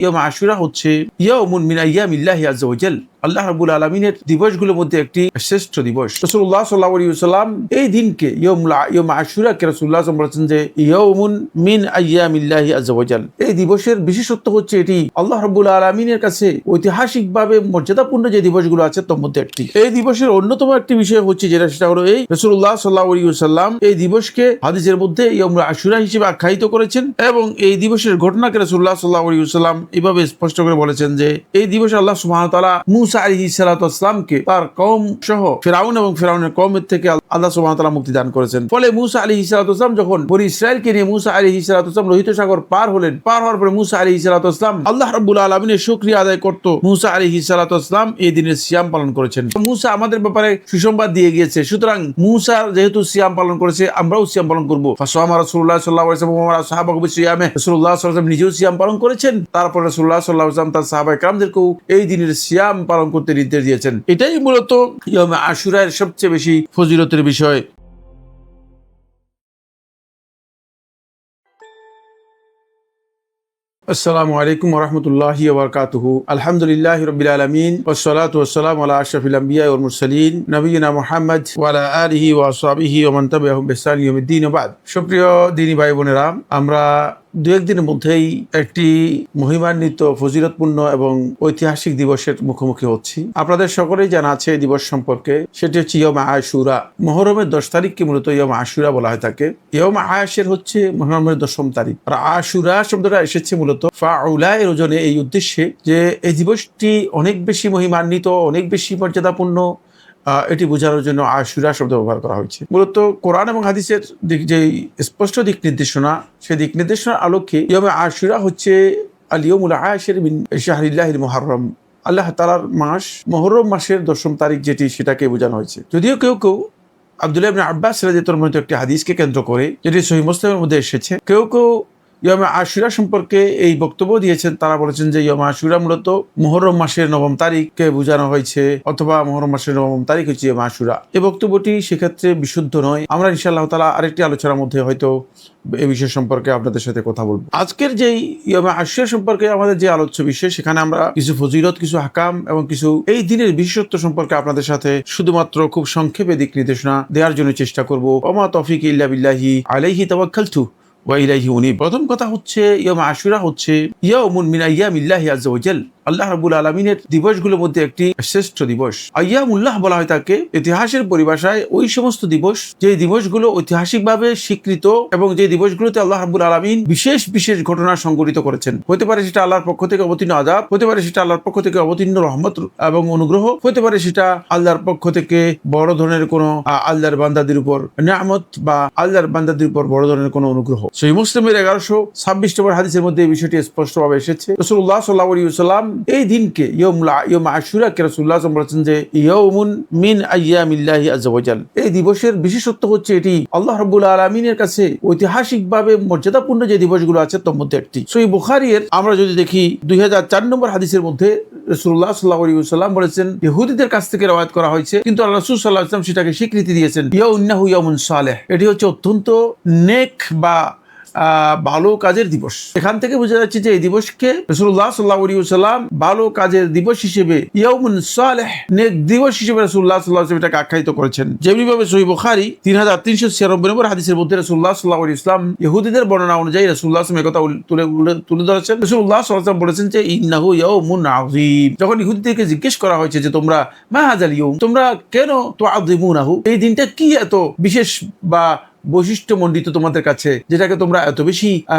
ইয়াউম আশুরা হচ্ছে ইয়াউমুন মিন আইয়ামিল্লাহি আযজা ওয়া জাল, আল্লাহ রাব্বুল আলামিনের দিবসগুলোর মধ্যে একটি শ্রেষ্ঠ দিবস। রাসূলুল্লাহ সাল্লাল্লাহু আলাইহি ওয়াসাল্লাম এই দিনকে ইয়াউম আশুরা কে রাসূলুল্লাহ সাল্লাল্লাহু আলাইহি ওয়াসাল্লাম বলেছেন যে ইয়াউমুন মিন আইয়ামিল্লাহি আযজা ওয়া জাল। এই দিবসের বিশেষত্ব হচ্ছে এটি আল্লাহ রাব্বুল আলামিনের কাছে ঐতিহাসিকভাবে মর্যাদাপূর্ণ যে দিবসগুলো আছে তার মধ্যে একটি। এই দিবসের অন্যতম একটি বিষয় হচ্ছে সেটা হলো এই রাসূলুল্লাহ সাল্লাল্লাহু আলাইহি ওয়াসাল্লাম এই দিবসকে হাদিসের মধ্যে ইয়াউম আশুরা হিসেবে আখ্যায়িত করেছেন এবং এই দিবসের ঘটনাকে রাসূলুল্লাহ সাল্লাল্লাহু আলাইহি ওয়াসাল্লাম এভাবে স্পষ্ট করে বলেছেন যে এই দিবসে আল্লাহ সুবহানাহু ওয়া তাআলা মূসা আলাইহিস সালাতু ওয়াস সালামকে তার কওম সহ ফিরআউন এবং ফিরআউনের কওমের থেকে আল্লাহ সুবহানাহু ওয়া তাআলা মুক্তি দান করেছেন। ফলে মূসা আলাইহিস সালাতু ওয়াস সালাম যখন বনি ইসরাইলকে নিয়ে মূসা আলাইহিস সালাতু ওয়াস সালাম লোহিত সাগর পার হলেন, পার হওয়ার পরে মূসা আলাইহিস সালাতু ওয়াস সালাম আল্লাহ রাব্বুল আলামিনের শুকরিয়া আদায় করত। মূসা আলাইহিস সালাতু ওয়াস সালাম এই দিনের সিয়াম পালন করেছেন। মূসা আমাদের ব্যাপারে সুসংবাদ দিয়ে গিয়েছে, সুতরাং মূসা যেহেতু সিয়াম পালন করেছে আমরাও সিয়াম পালন করব। ফাসামা রাসূলুল্লাহ সাল্লাল্লাহু আলাইহি ওয়াসাল্লাম ওয়া সাহাবাহু বিসিয়ামে, রাসূলুল্লাহ সাল্লাল্লাহু আলাইহি ওয়াসাল্লাম নিজেও সিয়াম পালন করেছেন, তারপর রাসূলুল্লাহ সাল্লাল্লাহু আলাইহি ওয়াসাল্লাম তার সাহাবায়ে কেরামদেরকেও এই দিনের সিয়াম পালন করতে নির্দেশ দিয়েছেন। এটাই মূলত ইয়াউম আশুরার সবচেয়ে বেশি ফজিলতের বিষয়। আসসালামু আলাইকুম ওয়া রাহমাতুল্লাহি ওয়া বারাকাতুহু। আলহামদুলিল্লাহি রাব্বিল আলামিন ওয়াসসালাতু ওয়াসসালামু আলা আশরাফিল আমবিয়া ওয়াল মুরসালিন নবিয়িনা মুহাম্মদ ওয়া আলা আলিহি ওয়া আসহাবিহি ওয়া মান তাবিআহুম বিইহসান ইলা ইয়াউমিদ্দিন ওয়া বাদ। সুপ্রিয় দিনী ভাই বোনেরা, আমরা দু একদিনের মধ্যেই একটি মহিমান্বিত ফজিলতপূর্ণ এবং ঐতিহাসিক দিবসের মুখোমুখি হচ্ছি। আপনাদের সকলেই জানা আছে এই দিবস সম্পর্কে, সেটি হচ্ছে ইয়াউম আশুরা। মুহররমের 10 তারিখকে মূলত ইয়াউম আশুরা বলা হয়ে থাকে। ইয়াউম আশুর হচ্ছে মুহররমের 10ম তারিখ, আর আশুরা শব্দটা এসেছে মূলত ফাউলা এর ওজনে, এই উদ্দেশ্যে যে এই দিবসটি অনেক বেশি মহিমান্বিত, অনেক বেশি মর্যাদাপূর্ণ, এটি বোঝানোর জন্য আশুরা শব্দ ব্যবহার করা হয়েছে। মূলত কোরআন এবং হাদিসের যে স্পষ্ট দিক নির্দেশনা, সেই দিক নির্দেশনার আলোকে ইয়াউমে আশুরা হচ্ছে আল ইয়াউমুল আশির মিন শাহরিল্লাহিল মুহররম, আল্লাহ তাআলার মাস মুহররম মাসের 10ম তারিখ যেটি, সেটাকে বোঝানো হয়েছে। যদিও কেউ কেউ আব্দুল্লাহ ইবনে আব্বাস রাদিয়াল্লাহু আনহু একটি হাদিসকে কেন্দ্র করে, যেটি সহিহ মুসলিমের মধ্যে এসেছে, কেউ কেউ ইয়াউমে আশুরা সম্পর্কে এই বক্তব্য দিয়েছেন। তারা বলেছেন যে ইয়াউমে আশুরা মূলত মুহররম মাসের 9ম তারিখকে বোঝানো হয়েছে, অথবা মুহররম মাসের 9ম তারিখ হচ্ছে ইয়াউমে আশুরা। এই বক্তব্যটি সেক্ষেত্রে বিশুদ্ধ নয়। আমরা ইনশাআল্লাহ তাআলা আরেকটি আলোচনার মধ্যে হয়তো এই বিষয় সম্পর্কে আপনাদের সাথে কথা বলবো। আজকের যেই ইয়াউমে আশুরা সম্পর্কে আমাদের যে আলোচ্য বিষয়, সেখানে আমরা কিছু ফজিলত, কিছু হাকাম এবং কিছু এই দিনের বিশেষত্ব সম্পর্কে আপনাদের সাথে শুধুমাত্র খুব সংক্ষেপে দিক নির্দেশনা দেওয়ার জন্য চেষ্টা করব। ওমা তৌফিক ইল্লা বিল্লাহি আলাইহি তাওয়াক্কালতু ওয়া ইলাইহি উনীব। প্রথম কথা হচ্ছে ইয়াউম আশুরা হচ্ছে ইয়াউমুন মিন আইয়ামিল্লাহি আযজা ওয়া জাল, আল্লাহ রাব্বুল আলামিনের দিবসগুলোর মধ্যে একটি শ্রেষ্ঠ দিবস। আইয়ামুল্লাহ বলা হয় তাকে ইতিহাসের পরিভাষায় ওই সমস্ত দিবস যে দিবসগুলো ঐতিহাসিকভাবে স্বীকৃত এবং যে দিবসগুলোতে আল্লাহ রাব্বুল আলামিন বিশেষ বিশেষ ঘটনা সংঘটিত করেছেন। হতে পারে সেটা আল্লাহর পক্ষ থেকে অবতীর্ণ আযাব, হতে পারে সেটা আল্লাহর পক্ষ থেকে অবতীর্ণ রহমত এবং অনুগ্রহ, হতে পারে সেটা আল্লাহর পক্ষ থেকে বড় ধরনের কোনো আল্লাহর বান্দাদের উপর নিয়ামত বা আল্লাহর বান্দাদের উপর বড় ধরনের কোনো অনুগ্রহ। সহিহ মুসলিমের 1126 নম্বর হাদিসের মধ্যে এই বিষয়টি স্পষ্টভাবে এসেছে। রাসূলুল্লাহ সাল্লাল্লাহু আলাইহি ওয়াসাল্লাম এই দিনকে ইয়াউম আশুরা কে রাসূলুল্লাহ সাল্লাল্লাহু আলাইহি ওয়াসাল্লাম বলেছেন যে ইয়াউমুন মিন আইয়ামিল্লাহি আযজা ওয়া জাল। এই দিবসের বিশেষত্ব হচ্ছে এটি আল্লাহ রাব্বুল আলামিনের কাছে ঐতিহাসিকভাবে মর্যাদাপূর্ণ যে দিবসগুলো আছে তার মধ্যে একটি। সহিহ বুখারীর আমরা যদি দেখি 2004 নম্বর হাদিসের মধ্যে রাসূলুল্লাহ সাল্লাল্লাহু আলাইহি ওয়াসাল্লাম বলেছেন, ইহুদিদের কাছ থেকে রওয়ায়াত করা হয়েছে, কিন্তু আল্লাহ রাসূল সাল্লাল্লাহু আলাইহি ওয়াসাল্লাম সেটাকে স্বীকৃতি দিয়েছেন, ইয়াউন্নাহু ইয়াউমুন সালেহ, এটি হচ্ছে অত্যন্ত নেক বা ভালো কাজের দিবস। এখান থেকে বোঝা যাচ্ছে যে এই দিবসকে রাসূলুল্লাহ সাল্লাল্লাহু আলাইহি ওয়াসাল্লাম ভালো কাজের দিবস হিসেবে, ইয়াউমুন সালেহ, নেক দিবস হিসেবে রাসূলুল্লাহ সাল্লাল্লাহু আলাইহি ওয়াসাল্লাম এটাকে আখ্যায়িত করেছেন। যেমনিভাবে সহিহ বুখারী 3396 নম্বর হাদিসের মধ্যে রাসূলুল্লাহ সাল্লাল্লাহু আলাইহি ওয়াসাল্লাম ইহুদিদের বর্ণনা অনুযায়ী রাসূলুল্লাহ সাল্লাল্লাহু আলাইহি ওয়াসাল্লাম কথা তুলে ধরেছেন। রাসূলুল্লাহ সাল্লাল্লাহু আলাইহি ওয়াসাল্লাম বলেছেন যে ইন্নাহু ইয়াউমুন আযীম। যখন ইহুদিদেরকে জিজ্ঞেস করা হয়েছে যে তোমরা মা হাযাল ইয়াউম, তোমরা কেন তুআযিমুনাহু, এই দিনটা কি এত বিশেষ বা বৈশিষ্ট্যমণ্ডিত তোমাদের কাছে, যেটাকে তোমরা এত বেশি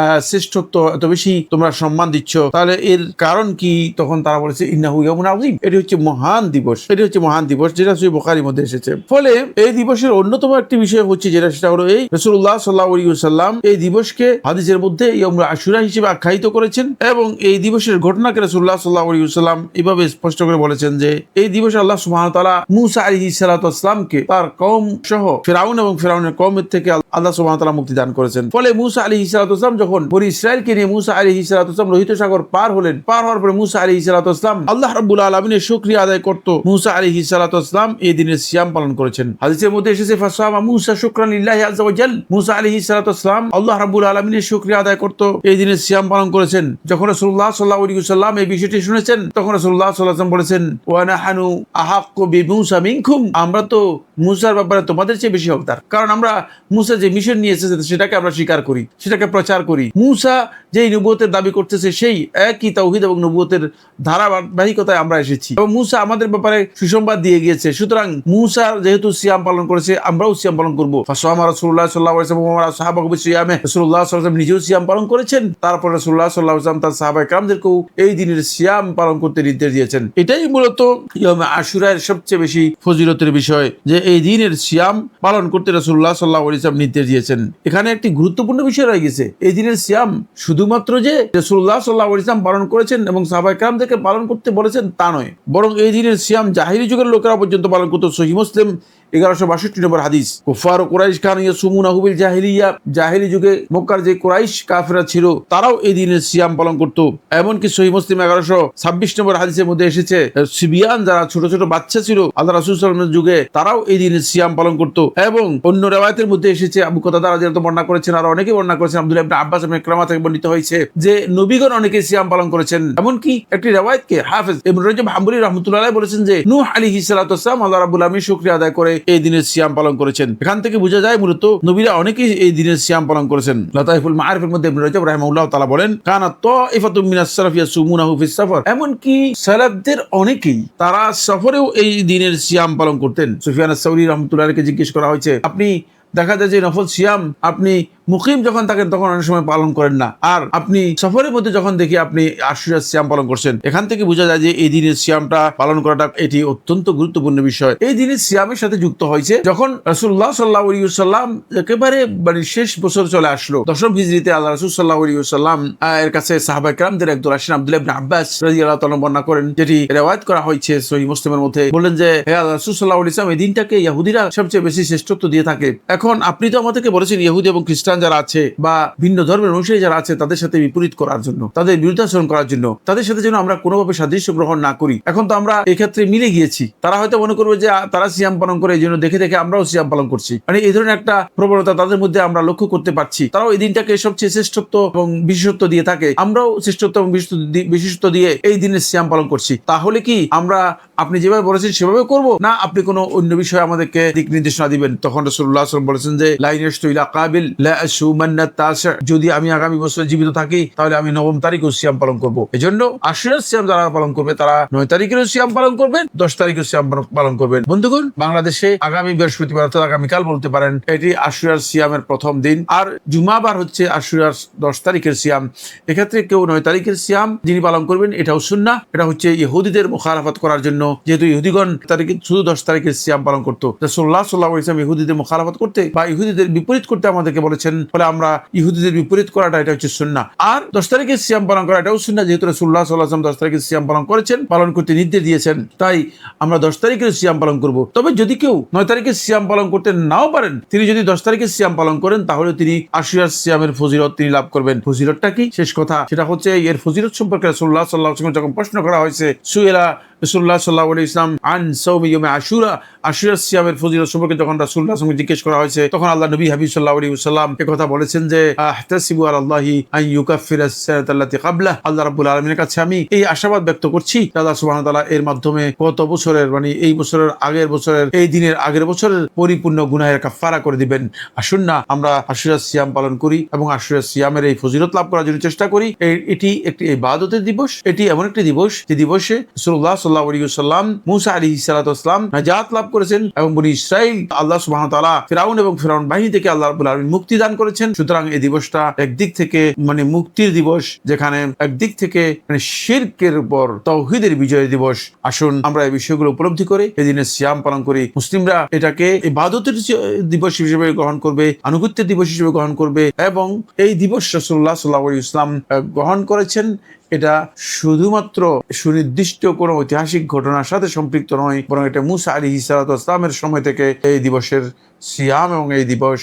শ্রেষ্ঠত্ব, এত বেশি তোমরা সম্মান দিচ্ছ, তাহলে এর কারণ কি? তখন তারা বলেছে ইন্নাহু ইয়াউমুন আযীম, এটি হচ্ছে মহান দিবস, এটি হচ্ছে মহান দিবস, যেটা সহিহ বুখারীর মধ্যে এসেছে। ফলে এই দিবসের অন্যতম একটি বিষয় হচ্ছে সেটা হলো এই রাসূলুল্লাহ সাল্লাল্লাহু আলাইহি ওয়াসাল্লাম এই দিবসকে হাদিসের মধ্যে ইয়াউম আশুরা হিসেবে আখ্যায়িত করেছেন এবং এই দিবসের ঘটনাকে রাসূলুল্লাহ সাল্লাল্লাহু আলাইহি ওয়াসাল্লাম এভাবে স্পষ্ট করে বলেছেন যে এই দিবসে আল্লাহ সুবহানাহু ওয়া তাআলা মূসা আলাইহিস সালাতু ওয়াস সালামকে তার কওম সহ ফিরআউন এবং ফিরআউনের কওমের থেকে আল্লাহ সুবহানাহু ওয়া তাআলা মুক্তি দান করেছেন। ফলে মুসা আলাইহিস সালাম যখন বনি ইসরাইলকে নিয়ে মুসা আলাইহিস সালাম লোহিত সাগর পার হলেন, পার হওয়ার পরে মুসা আলাইহিস সালাম আল্লাহ রাব্বুল আলামিনের শুকরিয়া আদায় করত। মুসা আলাইহিস সালাম এই দিনের সিয়াম পালন করেছেন। হাদিসের মধ্যে এসেছে ফাসামা মুসা শুকরান লিল্লাহি আযজা ওয়া জাল, মুসা আলাইহিস সালাম আল্লাহ রাব্বুল আলামিনের শুকরিয়া আদায় করত, এই দিনের সিয়াম পালন করেছেন। যখন রাসূলুল্লাহ সাল্লাল্লাহু আলাইহি ওয়াসাল্লাম এই বিষয়টি শুনেছেন, তখন রাসূলুল্লাহ সাল্লাল্লাহু আলাইহি ওয়াসাল্লাম বলেছেন ওয়া নাহানু আহাক্কু বিমুসা মিনকুম, আমরা তো মুসার ব্যাপারে তোমাদের চেয়ে বেশি হকদার, কারণ আমরা মুসা যে মিশন নিয়ে এসেছে সেটাকে আমরা স্বীকার করি, সেটাকে প্রচার করি। মুসা যেই নবুয়তের দাবি করতেছে সেই একই তাওহীদ এবং নবুয়তের ধারাবাহিকতায় আমরা এসেছি এবং মুসা আমাদের ব্যাপারে সুসংবাদ দিয়ে গিয়েছে। সুতরাং মুসা যেহেতু সিয়াম পালন করেছে, আমরাও সিয়াম পালন করবো। ফাসামা রাসূলুল্লাহ সাল্লাল্লাহু আলাইহি ওয়াসাল্লাম ওয়া সাহাবাহু বিসিয়ামে, রাসূলুল্লাহ সাল্লাল্লাহু আলাইহি ওয়াসাল্লাম নিজেও সিয়াম পালন করেছেন, তারপর রাসূলুল্লাহ সাল্লাল্লাহু আলাইহি ওয়াসাল্লাম তার সাহাবায়ে কেরামদেরকেও এই দিনের সিয়াম পালন করতে নির্দেশ দিয়েছেন। এটাই মূলত ইয়াউমে আশুরার সবচেয়ে বেশি ফজিলতের বিষয়, যে এই দিনের সিয়াম পালন করতে রাসূলুল্লাহ সাল্লাল্লাহু আলাইহি ওয়াসাল্লাম নির্দেশ দিয়েছেন। এখানে একটি গুরুত্বপূর্ণ বিষয় রয়ে গেছে, এই দিনের সিয়াম শুধুমাত্র যে রাসূলুল্লাহ সাল্লাল্লাহু আলাইহি ওয়াসাল্লাম পালন করেছেন এবং সাহাবায়ে কেরামদেরকে পালন করতে বলেছেন তা নয়, বরং এই দিনের সিয়াম জাহিলি যুগের লোকেরা পর্যন্ত পালন করত। সহিহ মুসলিম 1162 নম্বর হাদিস, কুফার কুরাইশ কানু ইয়াসুমুনাহু বিল জাহিলিয়া, জাহিলি যুগে মক্কার যে কুরাইশ কাফেররা ছিল তারাও এই দিনের সিয়াম পালন করত। এমনকি সহিহ মুসলিম 1126 নম্বর হাদিসের মধ্যে এসেছে সিবিয়ান যারা ছোট ছোট বাচ্চা ছিল আল্লাহ রাসূল সাল্লাল্লাহু আলাইহি ওয়াসাল্লামের যুগে তারাও এই দিনের সিয়াম পালন করত। এবং অন্য রিওয়ায়াতের মধ্যে এসেছে, আবু কতাদা রাদিয়াল্লাহু আনহু বর্ণনা করেছেন, আর অনেকে বর্ণনা করেছেন, আব্দুল্লাহ ইবনে আব্বাস এবং ইকরামা থেকে বর্ণিত হয়েছে যে নবীগণ অনেকে সিয়াম পালন করেছেন। এমনকি একটি রিওয়ায়াতকে হাফেজ ইবনে রাজব হাম্বলি রাহমাতুল্লাহ আলাইহি বলেছেন যে নূহ আলাইহিস সালাতু ওয়াস সালাম আল্লাহ রাব্বুল আলামিন শুকরিয়া আদায় করে এই দিনের সিয়াম পালন করেছেন। এখান থেকে বোঝা যায় মূলত নবীরা অনেকেই এই দিনের সিয়াম পালন করেছেন। লতাইফুল মাআরিফের মধ্যে ইবনে রাজব রাহিমাহুল্লাহ তাআলা বলেন কানা তাইফাতুম মিনাস সালাফ ইয়াসুমুনাহু ফিস সাফার, এমনকি সালাফদের অনেকেই তারা সফরেও এই দিনের সিয়াম পালন করতেন। সুফিয়ান আস-সাউরি রাহমাতুল্লাহ আলাইহিকে জিজ্ঞেস করা হয়েছে, আপনি দেখা যায় যে নফল সিয়াম আপনি মুকিম যখন থাকেন তখন অনেক সময় পালন করেন না, আর আপনি সফরের মধ্যে যখন দেখি আপনি আশুরার সিয়াম পালন করছেন। এখান থেকে বোঝা যায় যে এই দিনের সিয়ামটা পালন করাটা এটি অত্যন্ত গুরুত্বপূর্ণ বিষয়। এই দিনের সিয়ামের সাথে যুক্ত হয়েছে যখন রাসূলুল্লাহ সাল্লাল্লাহু আলাইহি ওয়াসাল্লাম একেবারে শেষ বছর চলে আসলো, 10ম হিজরিতে আল্লাহ রাসূল সাল্লাল্লাহু আলাইহি ওয়াসাল্লাম এর কাছে সাহাবায়ে কেরামদের একদল আসেন, আব্দুল্লাহ ইবনে আব্বাস রাদিয়াল্লাহু তাআলা বর্ণনা করেন, যেটি রিওয়ায়াত করা হয়েছে সহিহ মুসলিমের মধ্যে, বললেন যে হে আল্লাহ রাসূল সাল্লাল্লাহু আলাইহি ওয়াসাল্লাম এই দিনটাকে ইহুদিরা সবচেয়ে বেশি শ্রেষ্ঠত্ব দিয়ে থাকে। এখন আপনি তো আমাদেরকে বলেছেন ইহুদি এবং খ্রিস্টান যারা আছে বা ভিন্ন ধর্মের অনুসারী যারা আছে তাদের সাথে বিপরীত করার জন্য, তাদের বিরুদ্ধাচরণ করার জন্য, তাদের সাথে যেন আমরা কোনোভাবে সাদৃশ্য গ্রহণ না করি। এখন তো আমরা এই ক্ষেত্রে মিলে গিয়েছি, তারা হয়তো মনে করবে যে তারা সিয়াম পালন করে, এই জন্য দেখে দেখে আমরাও সিয়াম পালন করছি, মানে এই ধরনের একটা প্রবণতা তাদের মধ্যে আমরা লক্ষ্য করতে পারছি। তারাও এই দিনটাকে সবচেয়ে শ্রেষ্ঠত্ব এবং বিশেষত্ব দিয়ে থাকে, আমরাও শ্রেষ্ঠত্ব এবং বিশেষত্ব দিয়ে এই দিনের সিয়াম পালন করছি। তাহলে কি আমরা আপনি যেভাবে বলেছেন সেভাবে করব, না আপনি কোনো অন্য বিষয়ে আমাদেরকে দিক নির্দেশনা দিবেন? তখন রাসূলুল্লাহ সাল্লাল্লাহু আলাইহি ওয়াসাল্লাম বলেছেন যে লা ইয়াশতু ইলা কাবিল লা আসুমান্না তাসা, যদি আমি আগামী বছর জীবিত থাকি তাহলে আমি 9ম তারিখও সিয়াম পালন করব। এজন্য আশুরার সিয়াম যারা পালন করবে তারা 9 তারিখেরও সিয়াম পালন করবেন, 10 তারিখের সিয়াম পালন করবেন। বন্ধুগণ, বাংলাদেশে আগামী বৃহস্পতিবার অর্থাৎ আগামীকাল বলতে পারেন এটি আশুরার সিয়ামের প্রথম দিন, আর জুমাবার হচ্ছে আশুরার 10 তারিখের সিয়াম। এক্ষেত্রে কেউ 9 তারিখের সিয়াম যিনি পালন করবেন এটাও সুন্নাহ, এটা হচ্ছে ইহুদিদের মুখালাফত করার জন্য, যেহেতু ইহুদিগণ তারিখে শুধু 10 তারিখের সিয়াম পালন করতো। রাসূলুল্লাহ সাল্লাল্লাহু আলাইহি ওয়াসাল্লাম ইহুদিদের মুখালাফত করতে বা ইহুদিদের বিপরীত করতে আমাদেরকে বলেছেন, ফলে আমরা ইহুদিদের বিপরীত করাটা এটা হচ্ছে সুন্নাহ। আর 10 তারিখের সিয়াম পালন করা এটাও সুন্নাহ, যেহেতু রাসূলুল্লাহ সাল্লাল্লাহু আলাইহি ওয়াসাল্লাম 10 তারিখের সিয়াম পালন করেছেন, পালন করতে নির্দেশ দিয়েছেন, তাই আমরা 10 তারিখের সিয়াম পালন করব। তবে যদি কেউ 9 তারিখের সিয়াম পালন করতে নাও পারেন, তিনি যদি 10 তারিখের সিয়াম পালন করেন তাহলে তিনি আশুরার সিয়ামের ফজিলত তিনি লাভ করবেন। ফজিলতটা কি? শেষ কথা সেটা হচ্ছে এর ফজিলত সম্পর্কে রাসূলুল্লাহ সাল্লাল্লাহু আলাইহি ওয়াসাল্লাম যখন প্রশ্ন করা হয়েছে, সুয়েলা রাসূলুল্লাহ সাল্লাল্লাহু আলাইহি ওয়াসাল্লাম আন সাওমি ইয়াউমে আশুরা, আশুরার সিয়ামের ফজিলত সম্পর্কে যখন রাসূলুল্লাহ সাল্লাল্লাহু আলাইহি ওয়াসাল্লাম জিজ্ঞেস করা হয়েছে, তখন আল্লাহ নবী হাবিব সাল্লাল্লাহু আলাইহি ওয়াসাল্লাম এই কথা বলেছেন যে আহতাসিবু আলাল্লাহি আন ইউকাফিরা আস-সানাতাল্লাতী ক্বাবলা, আল্লাহ রাব্বুল আলামিনের কাছে আমি এই আশাবাদ ব্যক্ত করছি আল্লাহ সুবহানাহু ওয়া তাআলা এর মাধ্যমে গত বছরের মানে এই বছরের আগের বছরের এই দিনের আগের বছরের পরিপূর্ণ গুনাহের কাফারা করে দিবেন। আসুন না আমরা আশুরার সিয়াম পালন করি এবং আশুরার সিয়ামের এই ফজিলত লাভ করার জন্য চেষ্টা করি। এটি একটি ইবাদতের দিবস, এটি এমন একটি দিবস যে দিবসে রাসূলুল্লাহ সাল্লাল্লাহু আলাইহি ওয়াসাল্লাম মুসা আলাইহিস সালাতু ওয়াসসালাম নাজাত লাভ করেছেন এবং বনি ইসরাইল আল্লাহ সুবহানাহু ওয়া তাআলা ফিরাউন এবং ফিরাউন বাহিনী থেকে আল্লাহ রাব্বুল আলামিন মুক্তি দান করেছেন। সুতরাং এই দিবসটা একদিক থেকে মানে মুক্তির দিবস, যেখানে একদিক থেকে মানে শিরকের উপর তাওহীদের বিজয় দিবস। আসুন আমরা এই বিষয়গুলো উপলব্ধি করে এই দিনে সিয়াম পালন করি। মুসলিমরা এটাকে ইবাদতের দিবস হিসেবে গ্রহণ করবে, আনুগত্যের দিবস হিসেবে গ্রহণ করবে এবং এই দিবস রাসূলুল্লাহ সাল্লাল্লাহু আলাইহি ওয়াসাল্লাম গ্রহণ করেছেন। এটা শুধুমাত্র সুনির্দিষ্ট কোনো ঐতিহাসিক ঘটনার সাথে সম্পৃক্ত নয়, বরং এটা মুসা আলাইহিস সালাতু ওয়াস সালামের সময় থেকে এই দিবসের সিয়াম এবং এই দিবস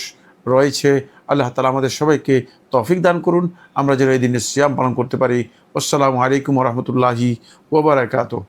রয়েছে। আল্লাহ তাআলা আমাদের সবাইকে তৌফিক দান করুন, আমরা যেন এই দিনের সিয়াম পালন করতে পারি। আসসালামু আলাইকুম ওয়া রাহমাতুল্লাহি ওয়া বারাকাতুহু।